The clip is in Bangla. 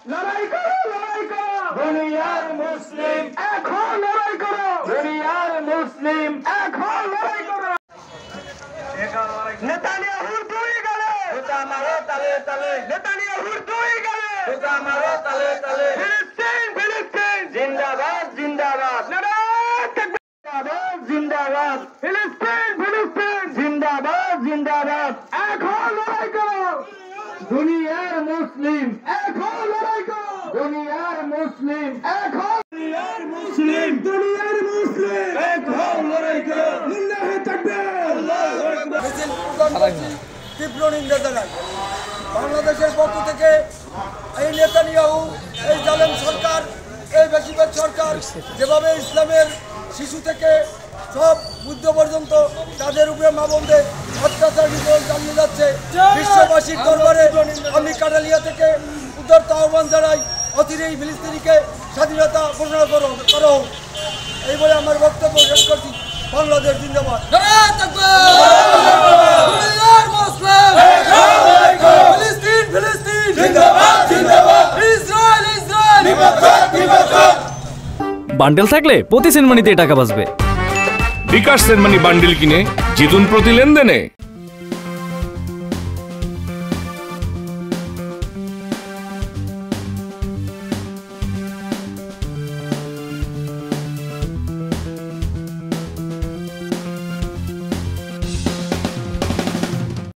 লড়াই করো, লড়াই করো, দুনিয়ার মুসলিম এখন লড়াই করো, দুনিয়ার মুসলিম এখন লড়াই করো। নেতানিয়াহুর দুই গালে জুতা মারো তালে তালে, নেতানিয়াহুর দুই গালে জুতা মারো তালে তালে। ফিলিস্তিন ফিলিস্তিন জিন্দাবাদ জিন্দাবাদ, জিন্দাবাদ জিন্দাবাদ, ফিলিস্তিন ফিলিস্তিন জিন্দাবাদ জিন্দাবাদ। এখন লড়াই করো, দুনিয়ার মুসলিম এখন লড়াই করো, দুনিয়ার মুসলিম এখন, দুনিয়ার মুসলিম দুনিয়ার মুসলিম এখন লড়াই করো। লিল্লাহি তাকবীর, আল্লাহু আকবার। তীব্র নিন্দা জানাই। বাংলাদেশের পক্ষ থেকে এই নেতানিয়াহু, এই জালেম সরকার, এই বেশিরভাগ সরকার যেভাবে ইসলামের শিশু থেকে সব বুদ্ধ পর্যন্ত তাদের উপরে মা বোনদের অত্যাচার নিপীড়ন চালিয়ে যাচ্ছে, বিশ্ববাসীর দরবারে আমি কাটালিয়া থেকে উদারতা আহ্বান জানাই, অচিরেই ফিলিস্তিনিকে স্বাধীনতা ঘোষণা করো হোক। এই বলে আমার বক্তব্য শেষ করছি। বাংলাদেশ জিন্দাবাদ। বান্ডেল থাকলে প্রতি সেনমানিতে টাকা বাঁচবে। বিকাশ সেনমানি বান্ডেল কিনে জিতুন প্রতি লেনদেনে।